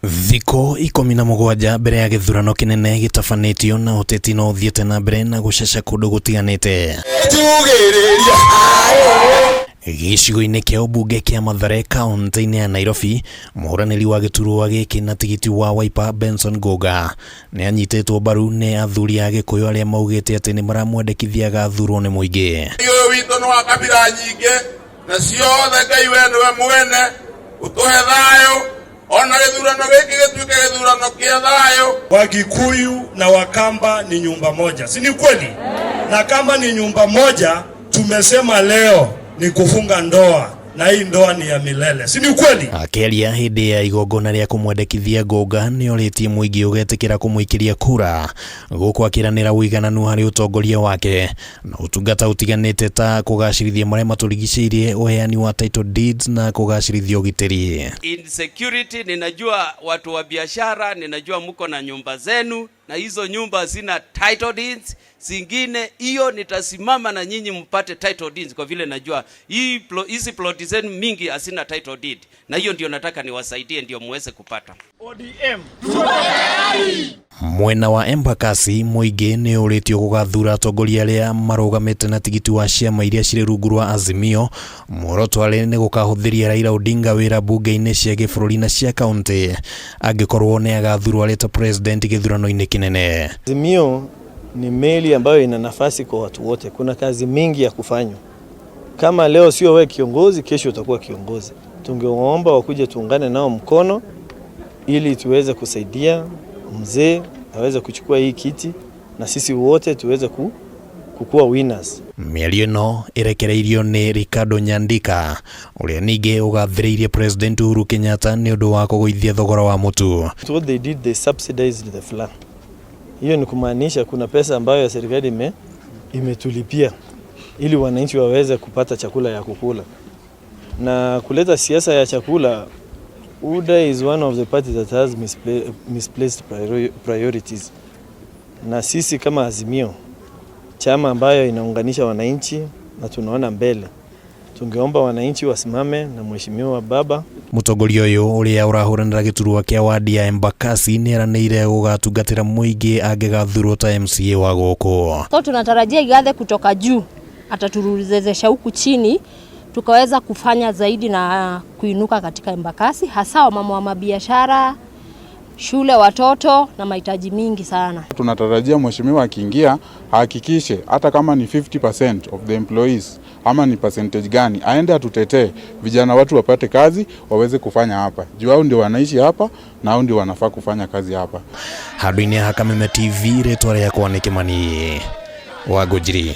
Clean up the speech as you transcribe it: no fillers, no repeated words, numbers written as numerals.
Thiko 17 mbere ya githurano kinene gitafanitio na uteti no thiete na mbere na guceca kundu gutiganite. Gicigo-inĩ kĩa ũmbunge kĩa Mathare kaunti-inĩ ya Nairobi, mũhũranĩri wa gĩturwa gĩkĩ na tigiti wa Wiper Benson Ngoga nĩ anyitĩtwo mbaru nĩ athuri a Gĩkũyũ arĩa maugĩte atĩ nĩ maramwendekithia gathurwo nĩ mũingĩ. Ũyũ witũ nĩ wa kabira nyingĩ na ciothe Ngai we nĩwe mwene ũtũhe thayũ ona gĩthurano gĩkĩ gĩtuĩke gĩthurano kĩa thayũ. Wagikuyu na Wakamba ni nyumba moja, si ni kweli? Na kama ni nyumba moja, tumesema leo ni kufunga ndoa na hii ndoa ni ya milele, si ni kweli? Akĩaria hĩndĩ ya igongona rĩa kũmwendekithia Ngoga nĩ orĩtie mũingĩ ũgetĩkĩra kũmũikĩria kura gũkũ akĩranĩra ũigananu harĩ ũtongoria wake na ũtungata ũtiganĩte ta kũgacĩrithia marĩa matũrigicĩirie, uheani wa title deeds na kũgacĩrithia ũgitĩri. Insecurity, ninajua watu wa biashara, ninajua mko na nyumba zenu na hizo nyumba zina title deeds. Zingine hiyo nitasimama na nyinyi mpate title deeds kwa vile najua hizi plot zenu mingi hasina title deed, na hiyo ndio nataka niwasaidie ndio muweze kupata. ODM mwena wa Embakasi mũingĩ nĩ ũrĩtio gũgathura atongoria arĩa marũgamĩte na tigiti wa ciama iria cirĩ rungu rwa Azimio. Muoroto arĩ nĩ gũkahũthĩria Raila Odinga wĩra bunge-inĩ cia gĩbũrũri na cia kaunti angĩkorwo nĩ agathurwo arĩ ta president gĩthurano-inĩ kinene. Azimio ni meli ambayo ina nafasi kwa watu wote. Kuna kazi mingi ya kufanywa. Kama leo sio wewe kiongozi, kesho utakuwa kiongozi. Tungeomba wakuje tuungane nao mkono ili tuweze kusaidia mzee aweze kuchukua hii kiti na sisi wote tuweze kukua winners. Mĩario ĩno ĩrekereirio nĩ Ricardo Nyandika ũrĩa ningĩ ũgathĩrĩirie President Uhuru Kenyatta nĩ ũndũ wa kũgũithia thogora wa mũtu. What they did, they subsidized the flour. Hiyo ni kumaanisha kuna pesa ambayo ya serikali imetulipia ili wananchi waweze kupata chakula ya kukula. Na kuleta siasa ya chakula, UDA is one of the parties that has misplaced priorities. Na sisi kama Azimio, chama ambayo inaunganisha wananchi na tunaona mbele, tungeomba wananchi wasimame na mheshimiwa baba. Mũtongoria ũyũ ũrĩa ũrahũranĩra gĩturwa kĩa wadi ya Embakasi nĩ eranĩire gũgatungatĩra mũingĩ angĩgathurwo ta MCA wa gũkũ. So tunatarajia igathe kutoka juu ataturudisha huku chini tukaweza kufanya zaidi na kuinuka katika Embakasi, hasa wamama wa mabiashara, shule, watoto na mahitaji mingi sana. Tunatarajia mheshimiwa akiingia hakikishe hata kama ni 50% of the employees ama ni percentage gani aende atutetee vijana watu wapate kazi waweze kufanya hapa. Juu hao ndio wanaishi hapa na hao ndio wanafaa kufanya kazi hapa. Handũ-inĩ ha Kameme TV, rĩtwa rĩakwa nĩ Kĩmani wa Ngũnjiri.